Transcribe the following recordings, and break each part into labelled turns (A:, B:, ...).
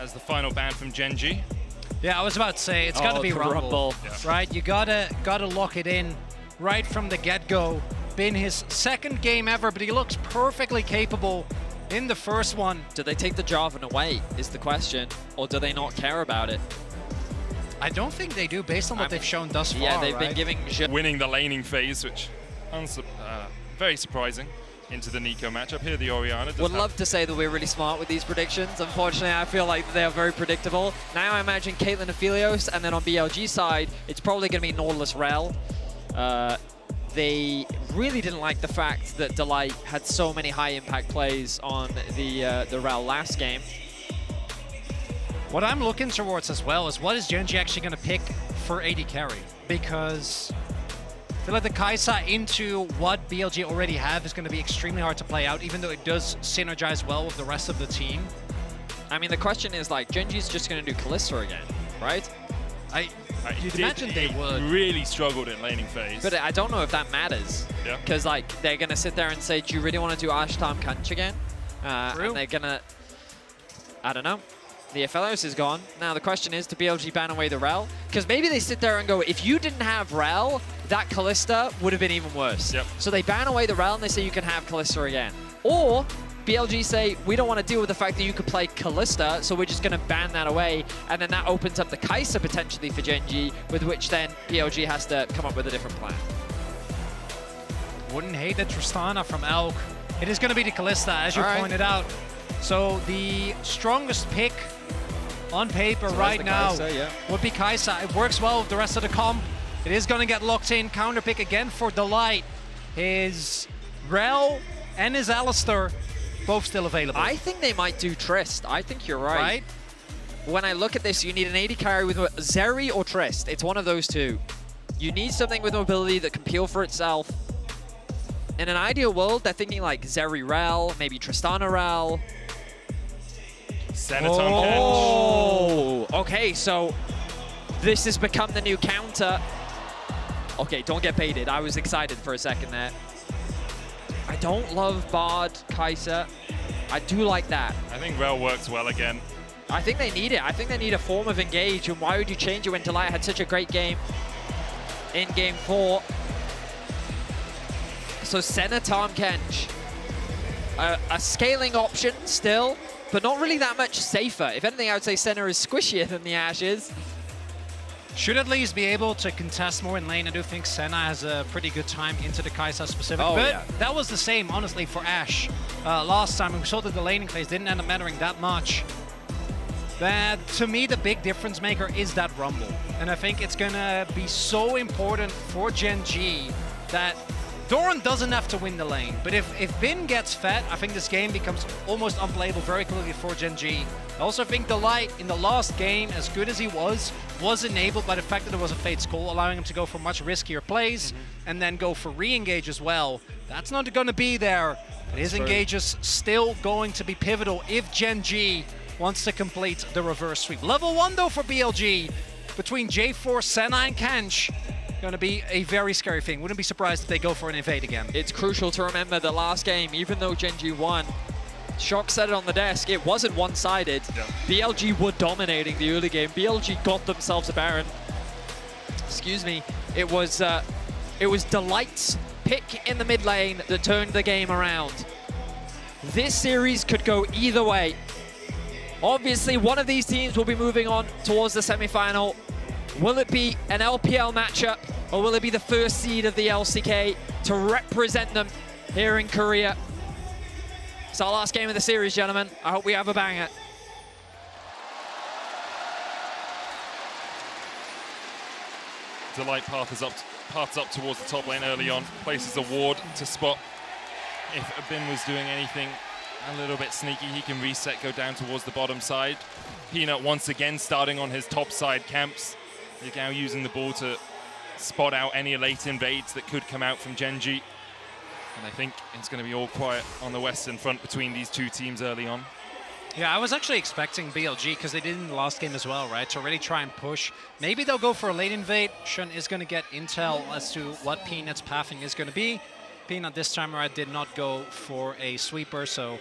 A: as the final ban from Gen.G.
B: Yeah, I was about to say, it's gotta be Rumble.
A: Yeah.
B: Right? You gotta lock it in right from the get-go. Been his second game ever, but he looks perfectly capable in the first one.
C: Do they take the Jarvan away is the question, or do they not care about it?
B: I don't think they do, based on what they've shown thus far.
C: Yeah, they've been giving
A: winning the laning phase, which very surprising into the Nico matchup. Here the Orianna
C: would love to say that we're really smart with these predictions. Unfortunately, I feel like they are very predictable. Now I imagine Caitlyn and Aphelios, and then on BLG side, it's probably going to be Nautilus Rel. They really didn't like the fact that Delight had so many high-impact plays on the Rel last game.
B: What I'm looking towards as well is what is Gen.G actually going to pick for AD carry? Because I feel like the Kai'Sa into what BLG already have is going to be extremely hard to play out, even though it does synergize well with the rest of the team.
C: I mean, the question is, like, Gen.G's just going to do Kalista again, right?
B: You'd imagine they would.
A: Really struggled in laning phase.
C: But I don't know if that matters.
A: Yeah.
C: Because, like, they're going to sit there and say, do you really want to do Ashtam Kanch again? And they're going to... I don't know. The Aphelios is gone. Now the question is, do BLG ban away the Rel? Because maybe they sit there and go, if you didn't have Rel, that Kalista would have been even worse.
A: Yep.
C: So they ban away the Rel and they say you can have Kalista again. Or BLG say, we don't want to deal with the fact that you could play Kalista, so we're just going to ban that away. And then that opens up the Kai'Sa potentially for Gen.G, with which then BLG has to come up with a different plan.
B: Wouldn't hate the Tristana from Elk. It is going to be the Kalista, as you pointed out. So the strongest pick on paper right now would be Kai'Sa. It works well with the rest of the comp. It is going to get locked in. Counter pick again for Delight. His Rel and his Alistar both still available.
C: I think they might do Trist. I think you're right. When I look at this, you need an AD carry with Zeri or Trist. It's one of those two. You need something with mobility that can peel for itself. In an ideal world, they're thinking like Zeri Rel, maybe Tristana Rel.
A: Oh,
C: okay, so this has become the new counter. Okay, don't get baited. I was excited for a second there. I don't love Bard, Kai'Sa. I do like that.
A: I think Rel works well again.
C: I think they need it. I think they need a form of engage, and why would you change it when Delight had such a great game in Game 4? So Senna, Tahm Kench. A scaling option still, but not really that much safer. If anything, I would say Senna is squishier than the Ashes.
B: Should at least be able to contest more in lane. I do think Senna has a pretty good time into the Kai'Sa specific. But that was the same, honestly, for Ashe last time. We saw that the laning phase didn't end up mattering that much. But to me, the big difference maker is that Rumble. And I think it's going to be so important for Gen.G that Doran doesn't have to win the lane, but if Bin gets fed, I think this game becomes almost unplayable very quickly for Gen.G. I also think Delight, in the last game, as good as he was enabled by the fact that there was a Fate Skull, allowing him to go for much riskier plays and then go for re-engage as well. That's not going to be there. But his engage is still going to be pivotal if Gen.G wants to complete the reverse sweep. Level 1, though, for BLG, between J4, Senna, and Kench. Going to be a very scary thing. Wouldn't be surprised if they go for an invade again.
C: It's crucial to remember the last game, even though Gen.G won, Shock said it on the desk, it wasn't one-sided. BLG were dominating the early game. BLG got themselves a Baron. Excuse me. It was Delight's pick in the mid lane that turned the game around. This series could go either way. Obviously, one of these teams will be moving on towards the semi-final. Will it be an LPL matchup, or will it be the first seed of the LCK to represent them here in Korea? It's our last game of the series, gentlemen. I hope we have a banger.
A: Delight paths up towards the top lane early on, places a ward to spot. If Bin was doing anything a little bit sneaky, he can reset, go down towards the bottom side. Peanut once again starting on his top side camps. He's now using the ball to spot out any late invades that could come out from Gen.G. And I think it's going to be all quiet on the western front between these two teams early on.
B: Yeah, I was actually expecting BLG, because they did in the last game as well, right? To really try and push. Maybe they'll go for a late invade. Shun is going to get intel as to what Peanut's pathing is going to be. Peanut this time around did not go for a sweeper, so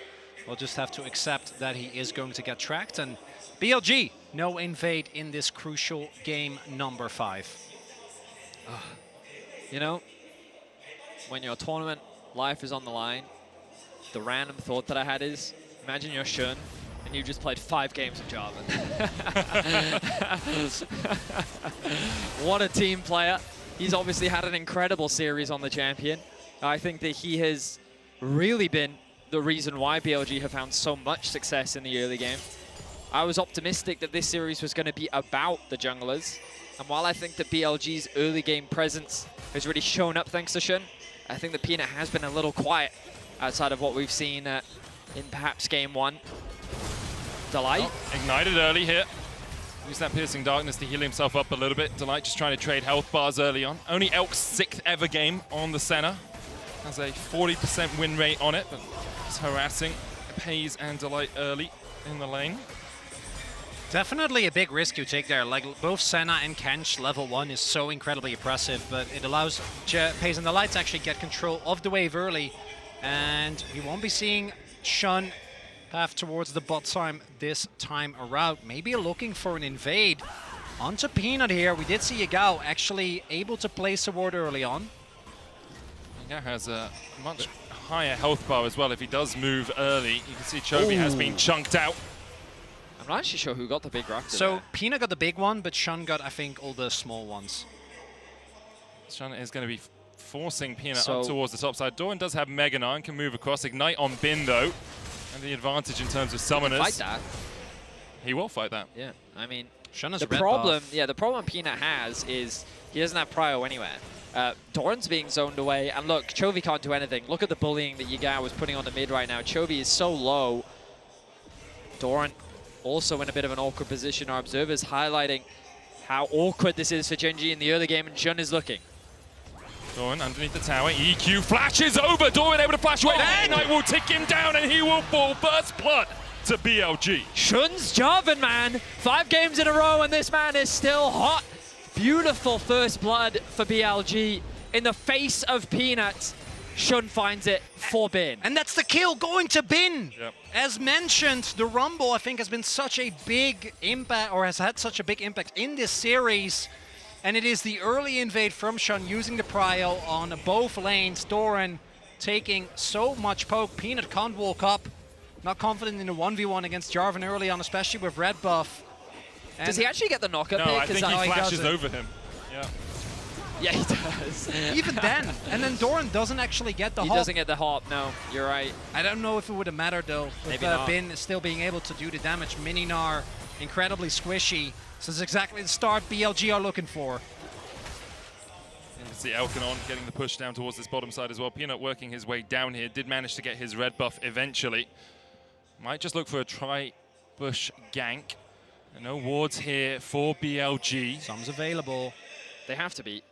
B: we'll just have to accept that he is going to get tracked. And BLG, no invade in this crucial game number 5.
C: You know, when your tournament life is on the line, the random thought that I had is, imagine you're Shun and you just played 5 games of Jarvan. What a team player. He's obviously had an incredible series on the champion. I think that he has really been the reason why BLG have found so much success in the early game. I was optimistic that this series was going to be about the junglers. And while I think that BLG's early game presence has really shown up thanks to Shun, I think that Peanut has been a little quiet outside of what we've seen in perhaps game 1. Delight.
A: Oh, ignited early here. Use that Piercing Darkness to heal himself up a little bit. Delight just trying to trade health bars early on. Only Elk's 6th ever game on the Senna. Has a 40% win rate on it, but it's harassing Pays and Delight early in the lane.
B: Definitely a big risk you take there. Like, both Senna and Kench level 1 is so incredibly impressive, but it allows Pays and Delight to actually get control of the wave early, and we won't be seeing Shun path towards the bot time this time around. Maybe looking for an invade onto Peanut here. We did see Yagao actually able to place a ward early on.
A: Yagao has a much higher health bar as well. If he does move early, you can see Chovy has been chunked out.
C: I'm not actually sure who got the big raptor.
B: So
C: there.
B: Peanut got the big one, but Shun got, I think, all the small ones.
A: Shun is going to be forcing Peanut up towards the top side. Doran does have Mega Knight and can move across. Ignite on Bin, though. And the advantage in terms of summoners.
C: Fight that.
A: He will fight that.
C: Yeah, I mean,
B: Shun has
C: the problem, the problem Peanut has is he doesn't have prio anywhere. Doran's being zoned away, and look, Chovy can't do anything. Look at the bullying that Yagao was putting on the mid right now. Chovy is so low. Doran also in a bit of an awkward position. Our observers highlighting how awkward this is for Gen.G in the early game, and Shun is looking.
A: Doran underneath the tower, EQ flashes over, Doran able to flash away, the Ignite will tick him down and he will fall first blood to BLG.
C: Shun's Jarvan, man. 5 games in a row and this man is still hot. Beautiful first blood for BLG in the face of Peanut. Shun finds it for Bin.
B: And that's the kill going to Bin.
A: Yep.
B: As mentioned, the Rumble, I think, has been such a big impact, or has had such a big impact in this series. And it is the early invade from Shun using the prio on both lanes. Doran taking so much poke. Peanut can't walk up. Not confident in a 1v1 against Jarvan early on, especially with red buff. And
C: does he actually get the knockup pick?
A: No, I think he flashes over him. Yeah.
C: Yeah, he does.
B: Even then. And then Doran doesn't actually get the hop.
C: He doesn't get the hop, no. You're right.
B: I don't know if it would have mattered, though.
C: Maybe
B: with
C: not.
B: Bin still being able to do the damage. Mininar, incredibly squishy. This is exactly the start BLG are looking for.
A: You can see Elkanon getting the push down towards this bottom side as well. Peanut working his way down here. Did manage to get his red buff eventually. Might just look for a tri-bush gank. No wards here for BLG.
B: Some's available.
C: They have to be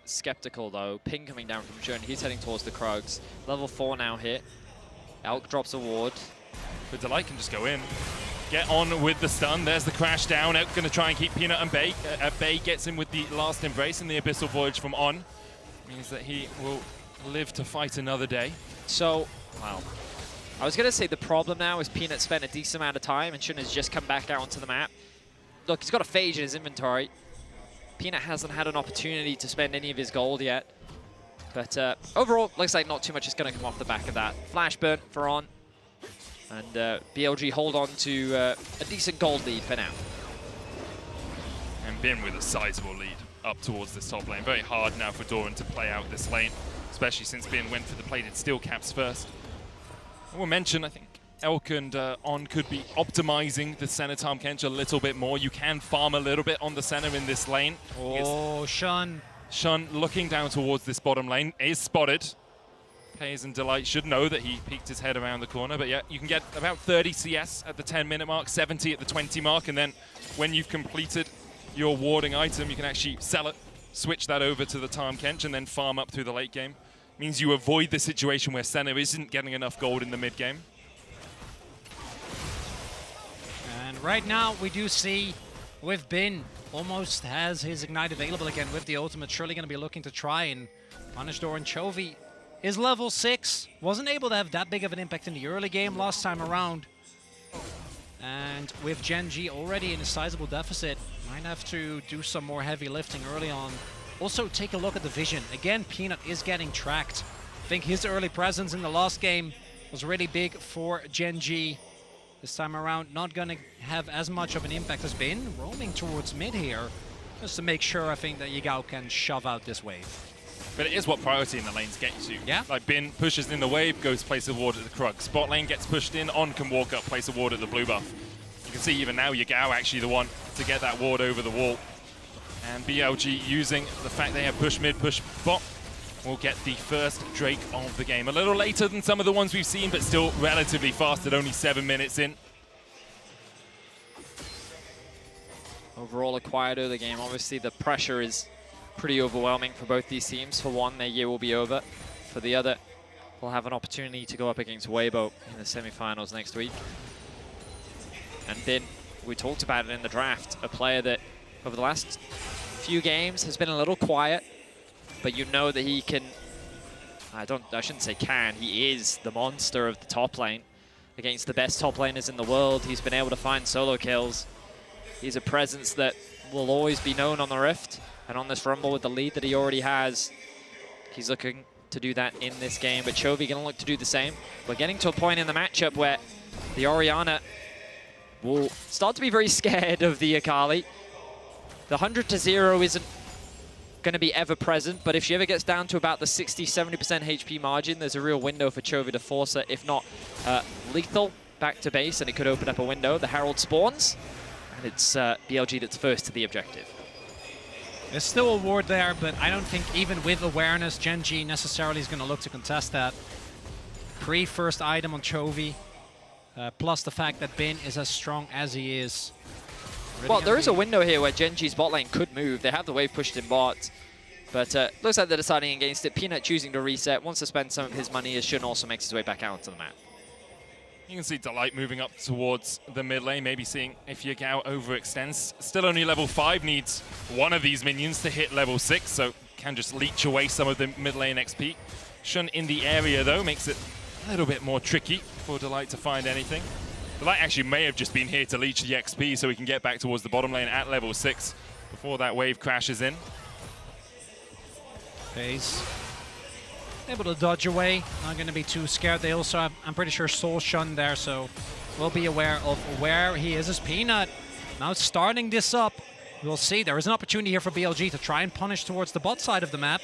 C: skeptical, though. Ping coming down from Jun. He's heading towards the Krugs. Level 4 now hit. Elk drops a ward.
A: But Delight can just go in. Get on with the stun. There's the crash down. Elk going to try and keep Peanut and Bay. Bay gets in with the last embrace in the Abyssal Voyage from On. Means that he will live to fight another day.
C: So, wow. I was going to say the problem now is Peanut spent a decent amount of time and Shun has just come back out onto the map. Look, he's got a Phage in his inventory. Peanut hasn't had an opportunity to spend any of his gold yet. But overall, looks like not too much is going to come off the back of that. Flash burn for On. And BLG hold on to a decent gold lead for now.
A: And Bin with a sizable lead up towards this top lane. Very hard now for Doran to play out this lane, especially since Bin went for the plated steel caps first. I will mention, I think Elk and On could be optimizing the center Tahm Kench a little bit more. You can farm a little bit on the center in this lane.
B: Oh, Shun.
A: Shun looking down towards this bottom lane is spotted. Pays and Delight should know that he peeked his head around the corner, but yeah, you can get about 30 CS at the 10-minute mark, 70 at the 20 mark, and then when you've completed your warding item, you can actually sell it, switch that over to the Tahm Kench, and then farm up through the late game. Means you avoid the situation where Senna isn't getting enough gold in the mid game.
B: And right now, we do see with Bin almost has his Ignite available again with the ultimate. Surely going to be looking to try and punish Doran. Chovy is level 6. Wasn't able to have that big of an impact in the early game last time around. And with Gen.G already in a sizable deficit, might have to do some more heavy lifting early on. Also, take a look at the vision. Again, Peanut is getting tracked. I think his early presence in the last game was really big for Gen.G. This time around, not going to have as much of an impact as Bin. Roaming towards mid here, just to make sure, I think, that Yagao can shove out this wave.
A: But it is what priority in the lanes get you.
B: Yeah.
A: Like Bin pushes in the wave, goes place a ward at the Krug. Spot lane gets pushed in, On can walk up, place a ward at the blue buff. You can see even now Yagao actually the one to get that ward over the wall. And BLG using the fact they have push mid, push bot, will get the first Drake of the game. A little later than some of the ones we've seen, but still relatively fast at only 7 minutes in.
C: Overall, a quiet early game. Obviously, the pressure is pretty overwhelming for both these teams. For one, their year will be over. For the other, we'll have an opportunity to go up against Weibo in the semifinals next week. And then we talked about it in the draft, a player that over the last few games has been a little quiet, but you know that he can, I shouldn't say can, he is the monster of the top lane. Against the best top laners in the world, he's been able to find solo kills. He's a presence that will always be known on the Rift, and on this Rumble with the lead that he already has, he's looking to do that in this game, but Chovy gonna look to do the same. We're getting to a point in the matchup where the Orianna will start to be very scared of the Akali. The 100-0 isn't going to be ever present, but if she ever gets down to about the 60-70% HP margin, there's a real window for Chovy to force her, if not lethal, back to base, and it could open up a window. The Herald spawns, and it's BLG that's first to the objective.
B: There's still a ward there, but I don't think even with awareness, Gen.G necessarily is going to look to contest that. Pre-first item on Chovy, plus the fact that Bin is as strong as he is. Really
C: well, there is a window here where Gen.G's bot lane could move. They have the wave pushed in bot, but looks like they're deciding against it. Peanut choosing to reset, wants to spend some of his money as Shun also makes his way back out to the map.
A: You can see Delight moving up towards the mid lane, maybe seeing if Yagao overextends. Still only level 5, needs one of these minions to hit level 6, so can just leech away some of the mid lane XP. Shun in the area though makes it a little bit more tricky for Delight to find anything. Delight actually may have just been here to leech the XP so we can get back towards the bottom lane at level 6 before that wave crashes in.
B: Phase. Able to dodge away, not going to be too scared. They also have, I'm pretty sure, Soul Shun there, so we'll be aware of where he is as Peanut. Now starting this up, we'll see. There is an opportunity here for BLG to try and punish towards the bot side of the map.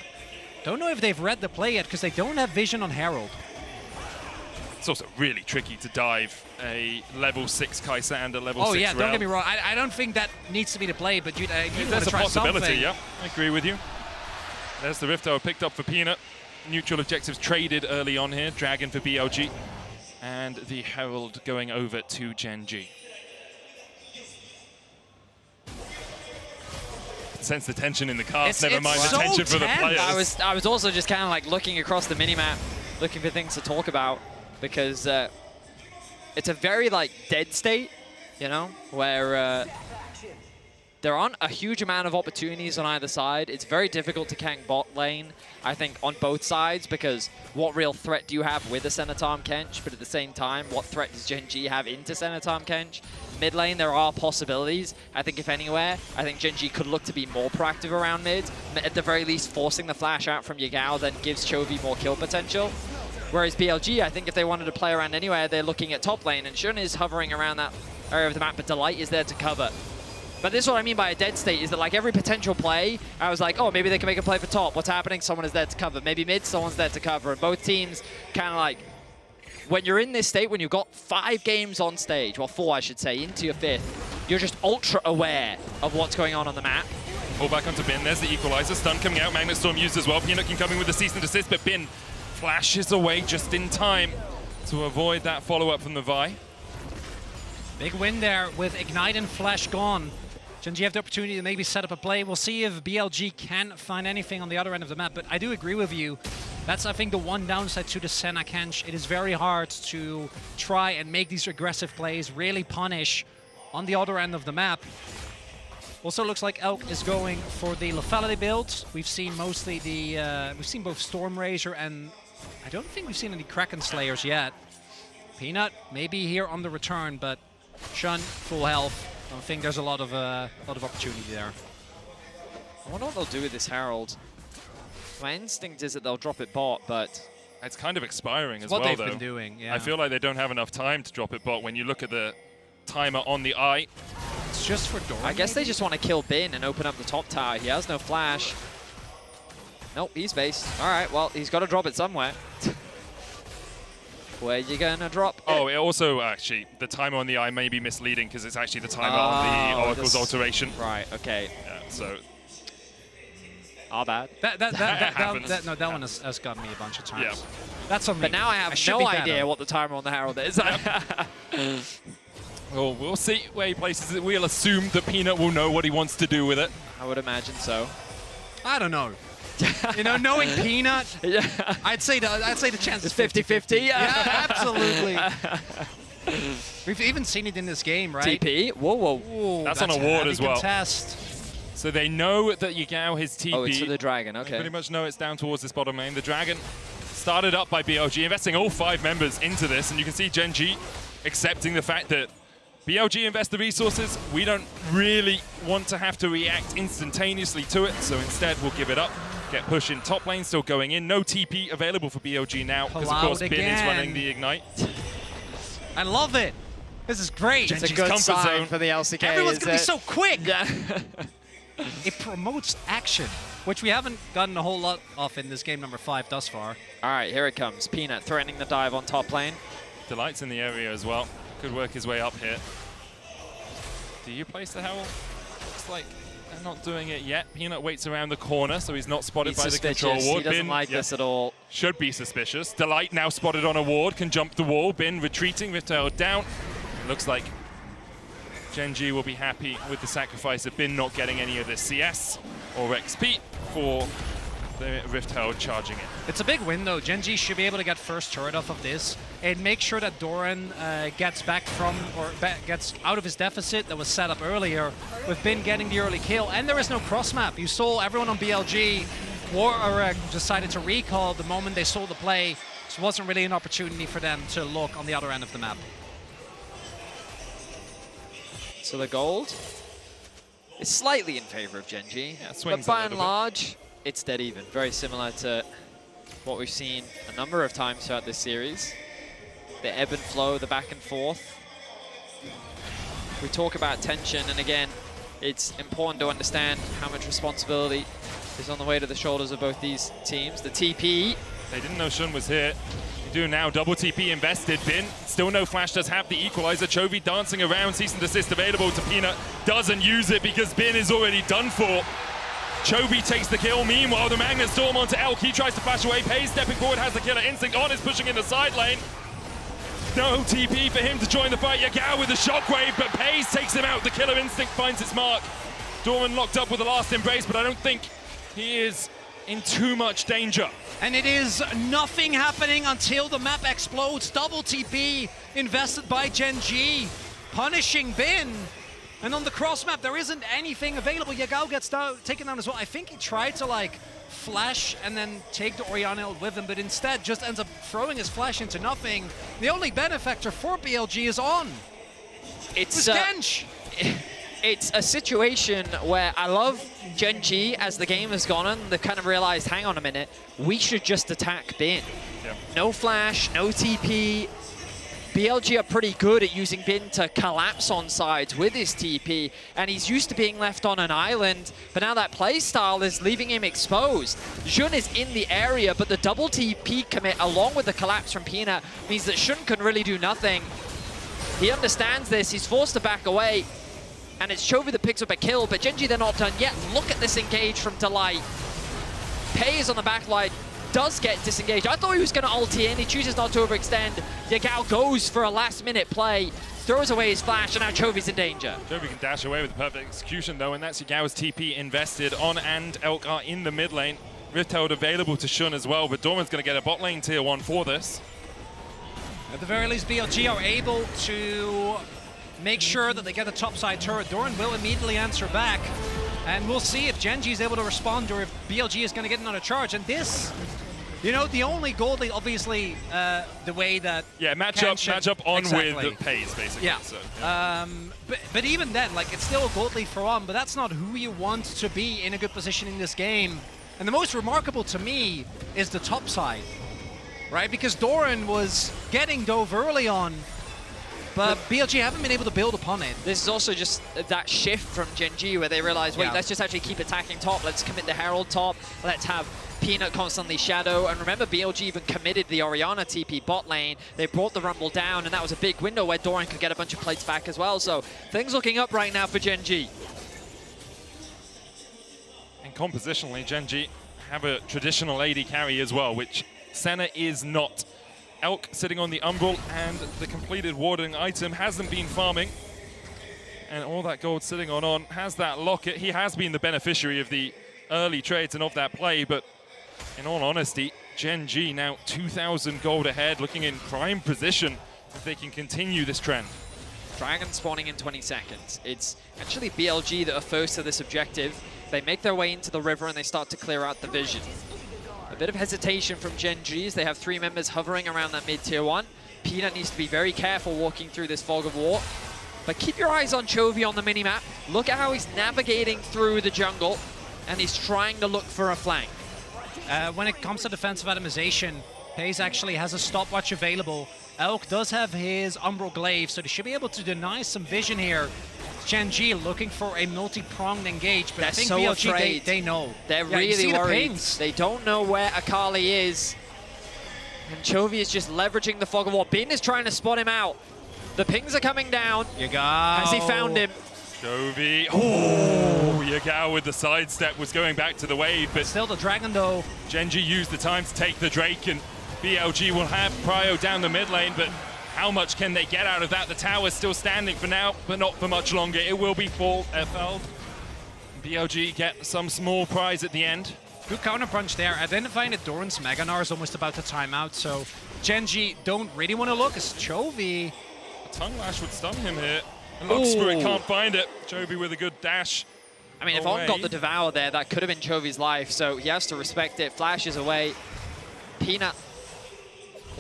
B: Don't know if they've read the play yet, because they don't have vision on Herald.
A: It's also really tricky to dive a level 6 Kai'Sa and a level 6
B: Oh yeah,
A: Rell.
B: don't get me wrong. I don't think that needs to be the play, but you want
A: There's
B: to
A: a
B: try
A: possibility,
B: something.
A: yeah. I agree with you. There's the Rift Tower picked up for Peanut. Neutral objectives traded early on here. Dragon for BLG. And the Herald going over to Gen.G. Sense the tension in the cast, never mind the
B: so
A: tension for the
B: tense.
A: players.
C: I was also just kind of like looking across the minimap, looking for things to talk about, because it's a very like dead state, you know, where there aren't a huge amount of opportunities on either side. It's very difficult to gank bot lane, I think, on both sides, because what real threat do you have with a Senatom Kench? But at the same time, what threat does Gen.G have into Senatom Kench? Mid lane, there are possibilities. I think if anywhere, I think Gen.G could look to be more proactive around mid. At the very least, forcing the flash out from Yagao then gives Chovy more kill potential. Whereas BLG, I think if they wanted to play around anywhere, they're looking at top lane, and Shun is hovering around that area of the map, but Delight is there to cover. But this is what I mean by a dead state, is that like every potential play, I was like, oh, maybe they can make a play for top. What's happening? Someone is there to cover. Maybe mid, someone's there to cover. And both teams kind of like, when you're in this state, when you've got 5 games on stage, well 4 I should say, into your 5th, you're just ultra aware of what's going on the map.
A: Pull back onto Bin, there's the equalizer. Stun coming out, Magnet Storm used as well. Peanut can come in with the cease and desist, but Bin flashes away just in time to avoid that follow-up from the Vi.
B: Big win there with Ignite and Flash gone. Gen.G have the opportunity to maybe set up a play. We'll see if BLG can find anything on the other end of the map, but I do agree with you. That's, I think, the one downside to the Senna Kench. It is very hard to try and make these aggressive plays, really punish on the other end of the map. Also looks like Elk is going for the lethality build. We've seen mostly the, we've seen both Stormrazor and I don't think we've seen any Kraken Slayers yet. Peanut maybe here on the return, but Shun, full health. I think there's a lot of opportunity there.
C: I wonder what they'll do with this Herald. My instinct is that they'll drop it bot, but
A: it's kind of expiring as
B: what
A: well,
B: they've
A: though.
B: been doing, yeah.
A: I feel like they don't have enough time to drop it bot when you look at the timer on the eye.
B: It's just for Doran.
C: I guess they just want to kill Bin and open up the top tower. He has no flash. Nope, he's based. All right, well, he's got to drop it somewhere. Where you gonna drop?
A: Oh, it also actually, the timer on the eye may be misleading because it's actually the timer on the Oracle's alteration.
C: Right, okay.
A: Yeah, so.
C: Our bad.
B: That one has gotten me a bunch of times.
A: Yeah.
B: That's on me.
C: But now I have no idea what the timer on the Herald is.
A: Well, we'll see where he places it. We'll assume that Peanut will know what he wants to do with it.
C: I would imagine so.
B: I don't know. You know, knowing Peanut,
C: Yeah.
B: I'd say the chance is
C: 50-50.
B: Yeah, absolutely. We've even seen it in this game, right?
C: TP. Whoa, whoa.
B: Ooh,
A: That's on a ward
B: heavy
A: as well.
B: Contest.
A: So they know that Yagao has TP.
C: Oh, it's for the Dragon,
A: They
C: okay.
A: pretty much know it's down towards this bottom lane. The Dragon started up by BLG, investing all 5 members into this, and you can see Gen.G accepting the fact that BLG invest the resources. We don't really want to have to react instantaneously to it, so instead we'll give it up. Get push in top lane, still going in. No TP available for BLG now, because of course Bin is running the Ignite.
B: I love it. This is great.
C: It's a
A: Gen.G's
C: good
A: comfort
C: sign
A: zone.
C: for the LCK.
B: Everyone's going to be so quick.
C: Yeah.
B: It promotes action, which we haven't gotten a whole lot of in this game number 5 thus far.
C: All right, here it comes. Peanut threatening the dive on top lane.
A: Delight's in the area as well. Could work his way up here. Do you place the Herald? Looks like they're not doing it yet. Peanut waits around the corner, so he's not spotted by the control ward.
C: He doesn't like this at all.
A: Should be suspicious. Delight now spotted on a ward, can jump the wall. Bin retreating, Rift Herald down. It looks like Gen.G will be happy with the sacrifice of Bin not getting any of the CS or XP for the Rift Herald charging it.
B: It's a big win, though. Gen.G should be able to get first turret off of this and make sure that Doran gets back from, or gets out of his deficit that was set up earlier with Bin getting the early kill. And there is no cross map. You saw everyone on BLG decided to recall the moment they saw the play. So it wasn't really an opportunity for them to look on the other end of the map.
C: So the gold is slightly in favor of Gen.G, but by and large, it's dead even. Very similar to what we've seen a number of times throughout this series. The ebb and flow, the back and forth. We talk about tension, and again, it's important to understand how much responsibility is on the weight of the shoulders of both these teams. The TP.
A: They didn't know Shun was here. Do now, double TP invested. Bin, still no flash, does have the equalizer. Chovy dancing around, cease and desist available to Peanut. Doesn't use it because Bin is already done for. Chovy takes the kill. Meanwhile, the Magnet Storm onto Elk. He tries to flash away. Pays stepping forward, has the killer instinct on, is pushing in the side lane. No TP for him to join the fight. Yagao with the shockwave, but Pays takes him out. The killer instinct finds its mark. Doran locked up with the last embrace, but I don't think he is in too much danger.
B: And it is nothing happening until the map explodes. Double TP invested by Gen.G, punishing Bin. And on the cross map, there isn't anything available. Yagao gets taken down as well. I think he tried to like flash and then take the Orianna ult with him, but instead just ends up throwing his flash into nothing. The only benefactor for BLG is on.
C: It's
B: Gensh.
C: It's a situation where I love Gen.G as the game has gone on. They've kind of realized, hang on a minute, we should just attack Bin.
A: Yeah.
C: No flash, no TP. BLG are pretty good at using Bin to collapse on sides with his TP, and he's used to being left on an island, but now that playstyle is leaving him exposed. Jun is in the area, but the double TP commit along with the collapse from Peanut means that Shun can really do nothing. He understands this, he's forced to back away, and it's Chovy that picks up a kill, but Gen.G they're not done yet. Look at this engage from Delight. Pays on the backline, does get disengaged. I thought he was going to ulti in, he chooses not to overextend. Yagao goes for a last minute play, throws away his flash, and now Chovy's in danger.
A: Chovy can dash away with perfect execution though, and that's Yagao's TP invested on, and Elk are in the mid lane. Rift Herald available to Shun as well, but Dorman's going to get a bot lane tier 1 for this.
B: At the very least, BLG are able to make sure that they get a topside turret. Doran will immediately answer back. And we'll see if Gen.G is able to respond or if BLG is going to get another charge. And this You know, the only gold lead, obviously, the way that...
A: Yeah, match up on
B: exactly.
A: with the pays, basically.
B: Yeah.
A: So, yeah.
B: But even then, like, it's still a gold lead for on, but that's not who you want to be in a good position in this game. And the most remarkable to me is the top side, right? Because Doran was getting dove early on, but BLG haven't been able to build upon it.
C: This is also just that shift from Gen G where they realize, wait, let's just actually keep attacking top. Let's commit the Herald top. Let's have Peanut constantly shadow. And remember, BLG even committed the Orianna TP bot lane. They brought the Rumble down, and that was a big window where Doran could get a bunch of plates back as well. So things looking up right now for Gen G.
A: And compositionally, Gen G have a traditional AD carry as well, which Senna is not. Elk sitting on the Umbral, and the completed warding item hasn't been farming. And all that gold sitting on has that locket. He has been the beneficiary of the early trades and of that play, but in all honesty, Gen G now 2,000 gold ahead, looking in prime position if they can continue this trend.
C: Dragon spawning in 20 seconds. It's actually BLG that are first to this objective. They make their way into the river and they start to clear out the vision. A bit of hesitation from Gen G as they have 3 members hovering around that mid-tier 1. Peanut needs to be very careful walking through this fog of war. But keep your eyes on Chovy on the minimap. Look at how he's navigating through the jungle, and he's trying to look for a flank.
B: When it comes to defensive atomization, Hayes actually has a stopwatch available. Elk does have his Umbral Glaive, so they should be able to deny some vision here. Gen G looking for a multi-pronged engage, but I think
C: so
B: BLG, they know.
C: They're really worried. They don't know where Akali is. And Chovy is just leveraging the fog of war. Bin is trying to spot him out. The pings are coming down.
B: Yagao.
C: Has he found him?
A: Chovy. Oh, Yagao with the sidestep was going back to the wave, but
B: still the Dragon though.
A: Gen G used the time to take the Drake, and BLG will have Prio down the mid lane, but how much can they get out of that? The tower's still standing for now, but not for much longer. It will be felled. BLG get some small prize at the end.
B: Good counter punch there, identifying that Doran's Meganar is almost about to time out, so Gen G don't really want to look as Chovy.
A: Tongue Lash would stun him here. And Lock Spirit can't find it. Chovy with a good dash.
C: I mean, if On got the Devour there, that could have been Chovy's life, so he has to respect it. Flashes away. Peanut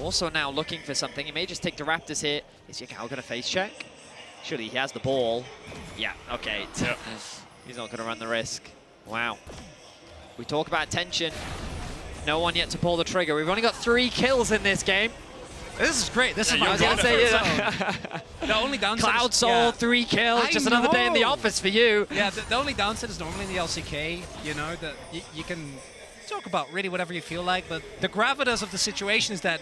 C: also now looking for something. He may just take the Raptors here. Is Yagao going to face check? Surely he has the ball. Yeah, okay. Yep. He's not going to run the risk. Wow. We talk about tension. No one yet to pull the trigger. We've only got 3 kills in this game.
B: This is great. This is
C: I was going to say,
B: the only downside
C: Cloud Soul, 3 kills, just another day in the office for you.
B: Yeah, the only downside is normally in the LCK, you know, that you can talk about really whatever you feel like, but the gravitas of the situation is that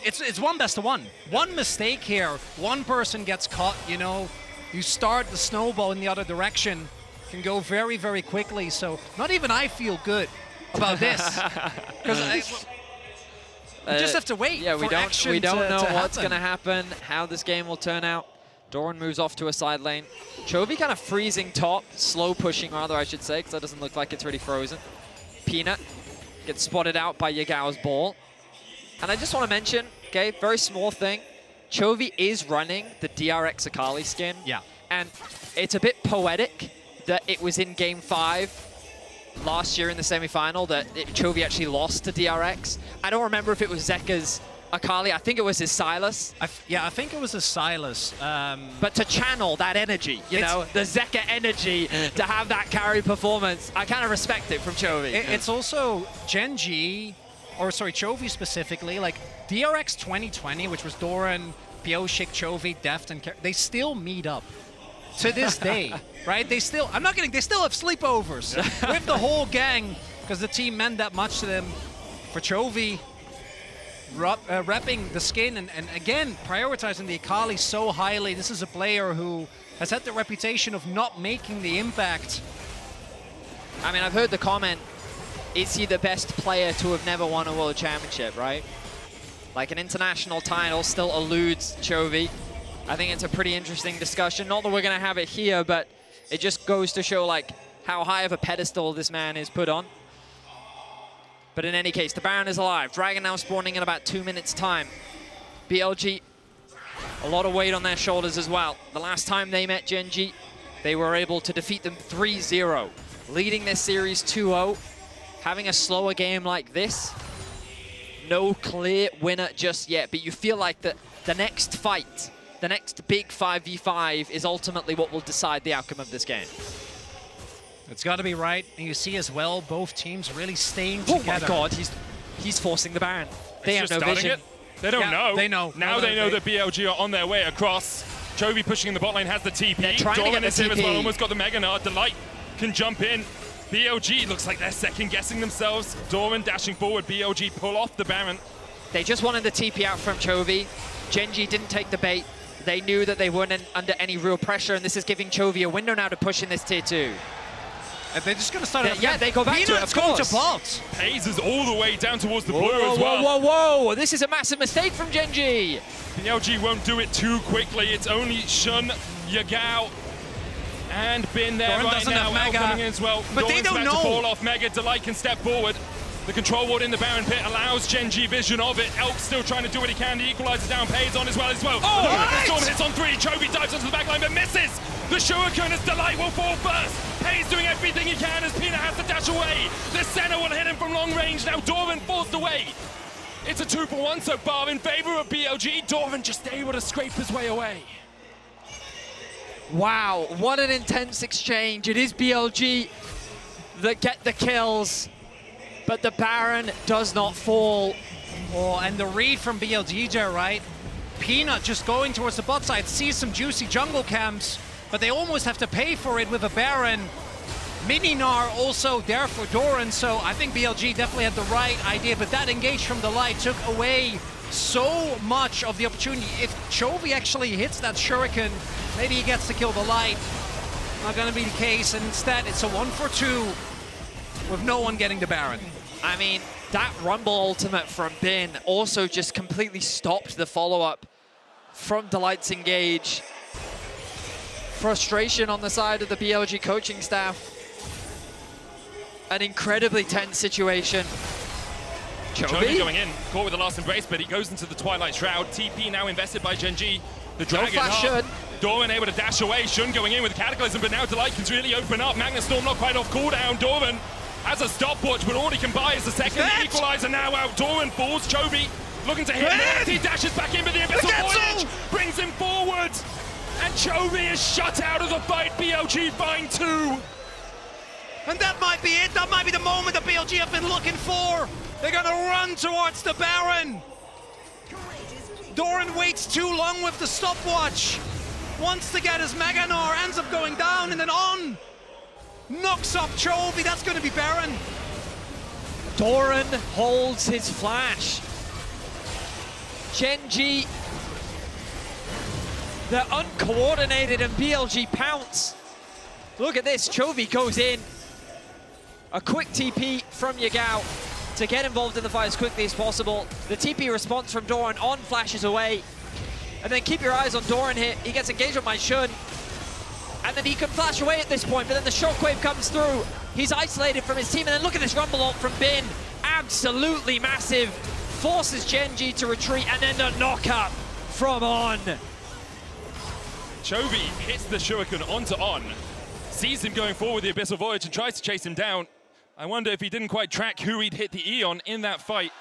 B: it's 1 best of 1. One mistake here, one person gets caught, you know, you start the snowball in the other direction, can go very, very quickly, so not even I feel good about this. Because we just have to wait.
C: Yeah, we don't know what's going to happen, how this game will turn out. Doran moves off to a side lane. Chovy kind of freezing top, slow pushing rather, I should say, because that doesn't look like it's really frozen. Peanut gets spotted out by Yagao's ball. And I just want to mention, okay, very small thing. Chovy is running the DRX Akali skin.
B: Yeah.
C: And it's a bit poetic that it was in Game 5 last year in the semi-final that Chovy actually lost to DRX. I don't remember if it was Zeka's Akali. I think it was his Silas.
B: I think it was his Silas.
C: But to channel that energy, you know, the Zeka energy, to have that carry performance, I kind of respect it from Chovy.
B: It's also Gen G, or sorry, Chovy specifically, like DRX 2020, which was Doran, Pioshik, Chovy, Deft, and they still meet up to this day, right? They still, I'm not kidding, they still have sleepovers with the whole gang because the team meant that much to them. For Chovy, repping the skin and again, prioritizing the Akali so highly. This is a player who has had the reputation of not making the impact.
C: I mean, I've heard the comment, is he the best player to have never won a World Championship, right? Like an international title still eludes Chovy. I think it's a pretty interesting discussion. Not that we're going to have it here, but it just goes to show like how high of a pedestal this man is put on. But in any case, the Baron is alive. Dragon now spawning in about 2 minutes' time. BLG, a lot of weight on their shoulders as well. The last time they met Gen G, they were able to defeat them 3-0, leading this series 2-0. having a slower game like this, no clear winner just yet, but you feel like the next fight, the next big 5v5 is ultimately what will decide the outcome of this game.
B: It's got to be right. And you see as well, both teams really staying together.
C: Oh my god, he's forcing the Baron. They have no vision.
A: It. They don't know.
B: They know.
A: Now they know that BLG are on their way across. Chovy pushing in the bot lane has the TP.
C: They're trying to get the
A: is here as
C: TP.
A: well, almost got the Mega Nard. Delight can jump in. BLG looks like they're second guessing themselves. Doran dashing forward. BLG pull off the Baron.
C: They just wanted the TP out from Chovy. Gen.G didn't take the bait. They knew that they weren't under any real pressure, and this is giving Chovy a window now to push in this tier 2.
B: And they're just going to start
C: Yeah, they go back to it, of course.
A: Paze is all the way down towards the blue
C: Whoa,
A: as well.
C: whoa, whoa, whoa! This is a massive mistake from Gen.G.
A: BLG won't do it too quickly. It's only Shun, Yagao, and Bin there
B: Doran
A: right
B: doesn't
A: now.
B: have Mega.
A: Coming in as well.
B: But
A: Doran's
B: they don't
A: about
B: know.
A: to fall off Mega. Delight can step forward. The control ward in the Baron pit allows Gen.G vision of it. Elk still trying to do what he can. The equalizer down. Paze on as well.
B: Oh, right!
A: Storm hits on 3. Chovy dives onto the backline but misses. The Shuriken as Delight will fall first. Paze doing everything he can as Peanut has to dash away. The center will hit him from long range. Now Doran forced away. It's a 2-for-1 so far in favor of BLG. Doran just able to scrape his way away.
C: Wow, what an intense exchange. It is BLG that get the kills, but the Baron does not fall.
B: Oh, and the read from BLG, right? Peanut just going towards the bot side, sees some juicy jungle camps, but they almost have to pay for it with a Baron. Mininar also there for Doran, so I think BLG definitely had the right idea, but that engage from Delight took away so much of the opportunity. If Chovy actually hits that Shuriken, maybe he gets to kill Delight. Not gonna be the case, and instead it's a 1-for-2 with no one getting the Baron.
C: I mean, that Rumble ultimate from Bin also just completely stopped the follow-up from Delight's engage. Frustration on the side of the BLG coaching staff. An incredibly tense situation.
A: Chovy going in, caught with the last embrace, but he goes into the Twilight Shroud. TP now invested by Gen.G. The Dragon
C: flash
A: up.
C: Shun.
A: Doran able to dash away. Shun going in with Cataclysm, but now Delight can really open up. Magna Storm not quite off cooldown. Doran has a stopwatch, but all he can buy is the second equalizer now out. Doran falls. Chovy looking to hit him. He dashes back in with the Abyssal Voyage, brings him forward. And Chovy is shut out of the fight. BLG find 2.
B: And that might be it. That might be the moment that BLG have been looking for. They're gonna run towards the Baron. Doran waits too long with the stopwatch. Wants to get his Meganar, ends up going down and then on. Knocks up Chovy, that's gonna be Baron.
C: Doran holds his flash. Gen.G, they're uncoordinated and BLG pounce. Look at this, Chovy goes in. A quick TP from Yagao to get involved in the fight as quickly as possible. The TP response from Doran on flashes away. And then keep your eyes on Doran here. He gets engaged with my Shun. And then he can flash away at this point, but then the shockwave comes through. He's isolated from his team, and then look at this Rumble ult from Bin. Absolutely massive. Forces Gen.G to retreat, and then the knock-up from On.
A: Chovy hits the Shuriken onto On. Sees him going forward with the Abyssal Voyage and tries to chase him down. I wonder if he didn't quite track who he'd hit the Eon in that fight.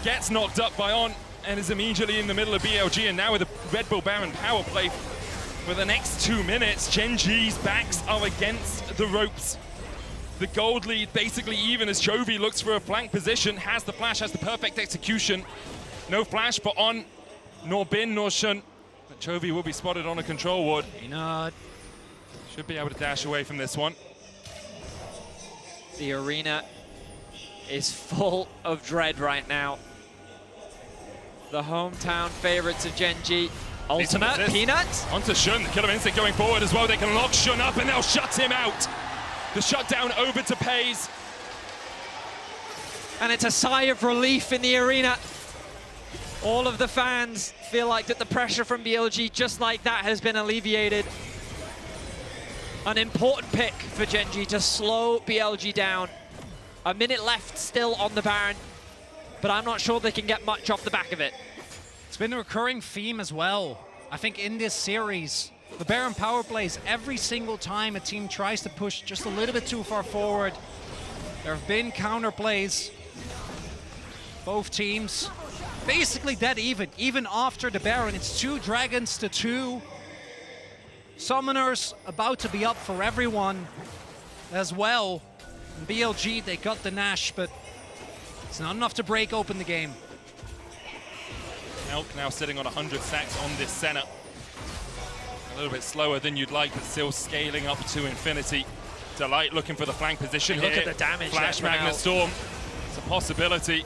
A: Gets knocked up by On and is immediately in the middle of BLG, and now with a Red Bull Baron power play for the next 2 minutes, Gen.G's backs are against the ropes. The gold lead basically even as Chovy looks for a flank position, has the flash, has the perfect execution. No flash for On, nor Bin, nor Shun. But Chovy will be spotted on a control ward.
B: Peanut.
A: Should be able to dash away from this one.
C: The arena is full of dread right now. The hometown favorites of Gen.G. Ultimate, Peanut.
A: Onto Shun, the Killer Instinct going forward as well. They can lock Shun up and they'll shut him out. The shutdown over to Paze.
C: And it's a sigh of relief in the arena. All of the fans feel like that the pressure from BLG just like that has been alleviated. An important pick for Gen.G to slow BLG down. A minute left still on the Baron, but I'm not sure they can get much off the back of it.
B: It's been a recurring theme as well. I think in this series, the Baron power plays every single time a team tries to push just a little bit too far forward. There have been counter plays. Both teams basically dead even after the Baron. It's 2 dragons to 2. Summoners about to be up for everyone as well. And BLG, they got the Nash, but it's not enough to break open the game.
A: Elk now sitting on 100 stacks on this center. A little bit slower than you'd like, but still scaling up to infinity. Delight looking for the flank position here.
C: Look at the damage.
A: Flash Magnet Storm. It's a possibility.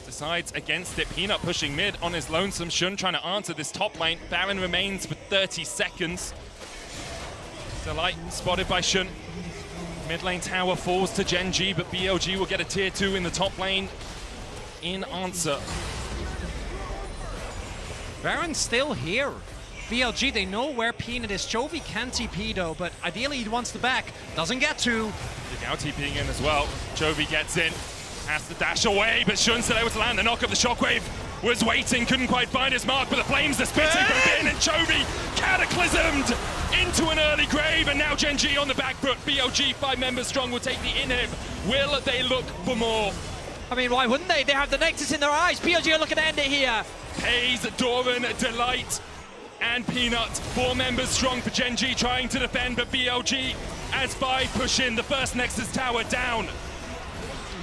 A: Decides against it. Peanut pushing mid on his lonesome. Shun trying to answer this top lane. Baron remains for 30 seconds. Delight spotted by Shun. Mid lane tower falls to Gen G, but BLG will get a tier 2 in the top lane in answer.
B: Baron's still here. BLG, they know where Peanut is. Chovy can TP though, but ideally he wants the back. Doesn't get to.
A: Now TPing in as well. Chovy gets in. Has to dash away, but Shun's still able to land. The knock of the shockwave was waiting, couldn't quite find his mark, but the flames are spitting from Bin, and Chovy cataclysmed into an early grave, and now Gen G on the back foot. BLG, 5 members strong, will take the inhib. Will they look for more?
C: I mean, why wouldn't they? They have the Nexus in their eyes. BLG are looking to end it here.
A: Hayes, Doran, Delight, and Peanut. 4 members strong for Gen G trying to defend, but BLG, as 5 push in, the first Nexus tower down.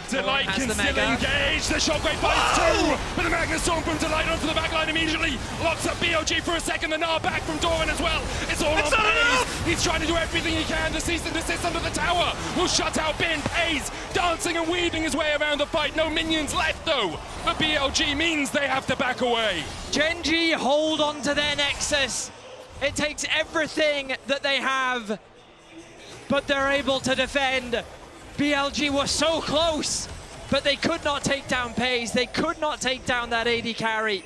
A: Delight can still engage. The shockwave finds 2, but the Magnet Storm from Delight onto the backline immediately locks up BLG for a second. The Gnar back from Doran as well. It's all on Hayes. He's trying to do everything he can. The cease and desist under the tower will shut out Bin. Hayes dancing and weaving his way around the fight. No minions left though. But BLG means they have to back away.
C: Gen G hold on to their Nexus. It takes everything that they have, but they're able to defend. BLG were so close, but they could not take down Paze. They could not take down that AD carry,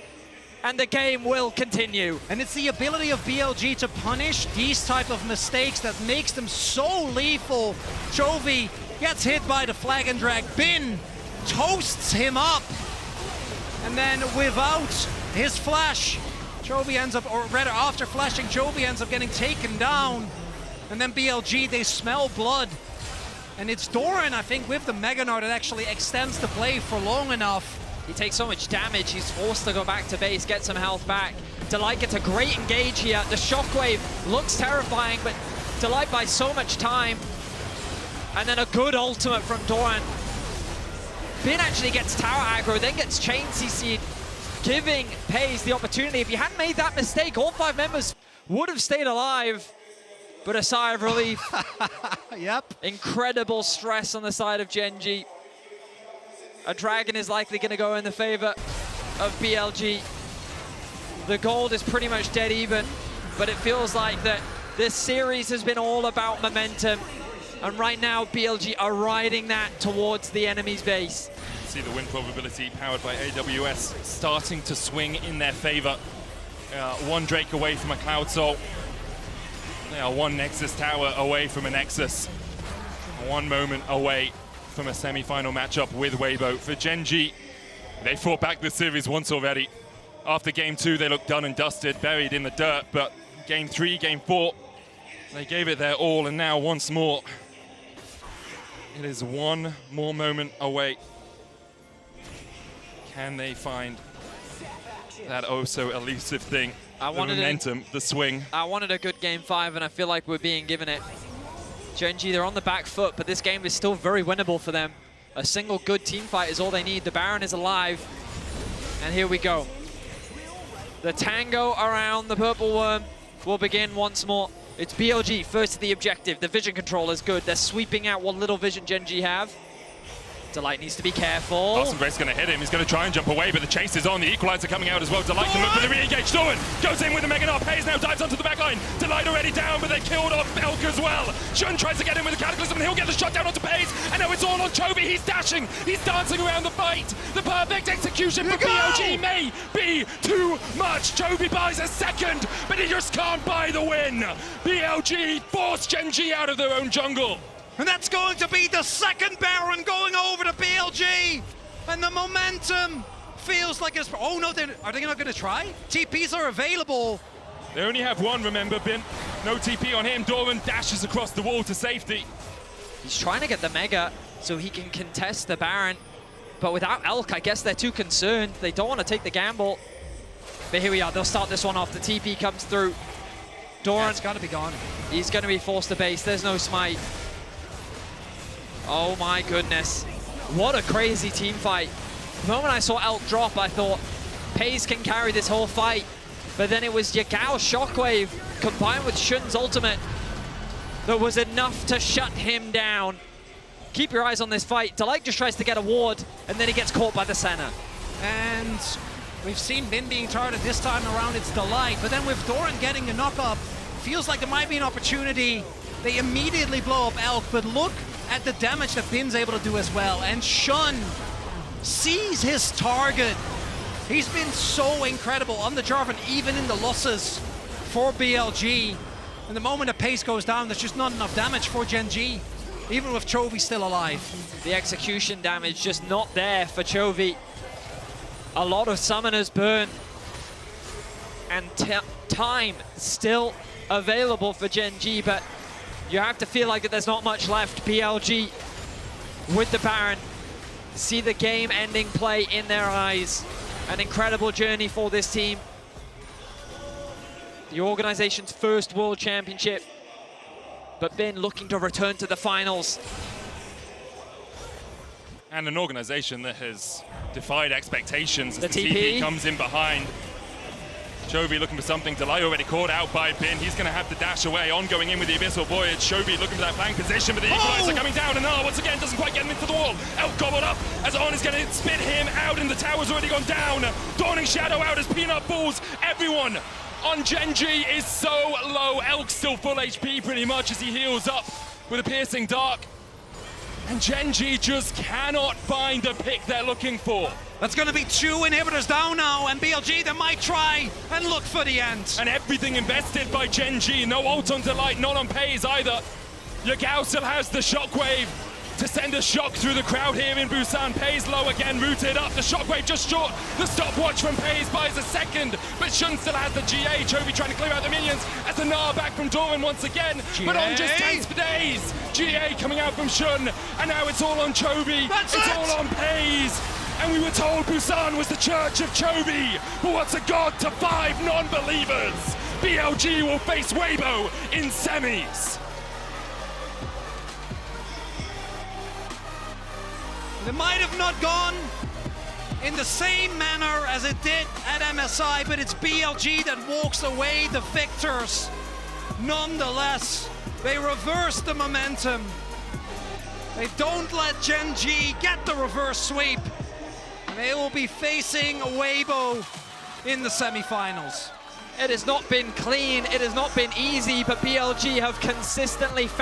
C: and the game will continue.
B: And it's the ability of BLG to punish these type of mistakes that makes them so lethal. Chovy gets hit by the flag and drag. Bin toasts him up, and then without his flash, Chovy ends up, or rather after flashing, Chovy ends up getting taken down. And then BLG, they smell blood. And it's Doran, I think, with the Mega Gnar that actually extends the play for long enough.
C: He takes so much damage, he's forced to go back to base, get some health back. Delight gets a great engage here. The shockwave looks terrifying, but Delight buys so much time. And then a good ultimate from Doran. Bin actually gets tower aggro, then gets chain CC'd, giving Paze the opportunity. If he hadn't made that mistake, all 5 members would have stayed alive. But a sigh of relief.
B: Yep.
C: Incredible stress on the side of Gen G. A dragon is likely going to go in the favor of BLG. The gold is pretty much dead even, but it feels like that this series has been all about momentum. And right now, BLG are riding that towards the enemy's base.
A: See the win probability powered by AWS starting to swing in their favor. 1 Drake away from a Cloud Soul. They are 1 Nexus tower away from a Nexus. 1 moment away from a semi-final matchup with Weibo. For Gen G, they fought back this series once already. After game 2, they looked done and dusted, buried in the dirt. But game 3, game 4, they gave it their all, and now once more, it is 1 more moment away. Can they find that oh so elusive thing? The momentum, the swing.
C: I wanted a good game 5, and I feel like we're being given it. Gen G, they're on the back foot, but this game is still very winnable for them. A single good team fight is all they need. The Baron is alive, and here we go. The tango around the Purple Worm will begin once more. It's BLG first to the objective. The vision control is good. They're sweeping out what little vision Gen G have. Delight needs to be careful.
A: Awesome Grace going to hit him. He's going to try and jump away, but the chase is on. The equalizer coming out as well. Delight can look for the re-engage. Doran goes in with the Mega Gnar. Paze now dives onto the back line. Delight already down, but they killed off Elk as well. Shun tries to get in with the Cataclysm, and he'll get the shot down onto Paze. And now it's all on Chovy. He's dashing. He's dancing around the fight. The perfect execution for BLG may be too much. Chovy buys a second, but he just can't buy the win. BLG forced Gen G out of their own jungle.
B: And that's going to be the 2nd Baron going over to BLG. And the momentum feels like it's... Oh no, are they not going to try? TPs are available.
A: They only have 1, remember, Bin. No TP on him. Doran dashes across the wall to safety.
C: He's trying to get the Mega. so he can contest the Baron. But without Elk, I guess they're too concerned. They don't want to take the gamble. But here we are, they'll start this one off. The TP comes through. Doran,
B: it's got to be gone.
C: He's going to be forced to base. There's no smite. Oh my goodness. What a crazy team fight. The moment I saw Elk drop, I thought, Pays can carry this whole fight. But then it was Yagao's Shockwave combined with Shun's ultimate that was enough to shut him down. Keep your eyes on this fight. Delight just tries to get a ward, and then he gets caught by the Senna.
B: And we've seen Bin being targeted this time around, it's Delight. But then with Doran getting a knock-up, feels like there might be an opportunity. They immediately blow up Elk, but look at the damage that Bin's able to do as well. And Shun sees his target. He's been so incredible on the Jarvan, even in the losses for BLG. And the moment the pace goes down, there's just not enough damage for Gen G, even with Chovy still alive.
C: The execution damage just not there for Chovy. A lot of summoners burn. And time still available for Gen G, but you have to feel like that there's not much left. BLG with the Baron. See the game-ending play in their eyes. An incredible journey for this team. The organization's first World Championship, but Bin looking to return to the finals.
A: And an organization that has defied expectations as
C: The
A: the
C: TP
A: TP comes in behind. Chovy looking for something. Delay already caught out by Bin. He's going to have the dash away on going in with the Abyssal Voyage. Chovy looking for that flank position, but the Equalizer coming down, and once again doesn't quite get him into the wall. Elk gobbled up as On is going to spit him out, and the tower's already gone down. Dawning Shadow out as Peanut balls everyone on Gen G is so low. Elk's still full HP pretty much as he heals up with a Piercing Dark. And Gen G just cannot find the pick they're looking for.
B: That's going to be 2 inhibitors down now, and BLG, they might try and look for the end.
A: And everything invested by Gen G. No ult on Delight, not on Pays either. Yagao still has the Shockwave to send a shock through the crowd here in Busan. Pays low again, rooted up. The Shockwave just short. The stopwatch from Pays buys a second, but Shun still has the GA. Chovy trying to clear out the minions as the Gnar back from Doran once again.
B: GA?
A: But On just tanks for days. GA coming out from Shun, and now it's all on Chovy. It's all on Pays. And we were told Busan was the church of Chovy, but what's a god to 5 non-believers? BLG will face Weibo in semis.
B: It might have not gone in the same manner as it did at MSI, but it's BLG that walks away the victors. Nonetheless, they reverse the momentum. They don't let Gen G get the reverse sweep. And they will be facing Weibo in the semifinals.
C: It has not been clean, it has not been easy, but BLG have consistently found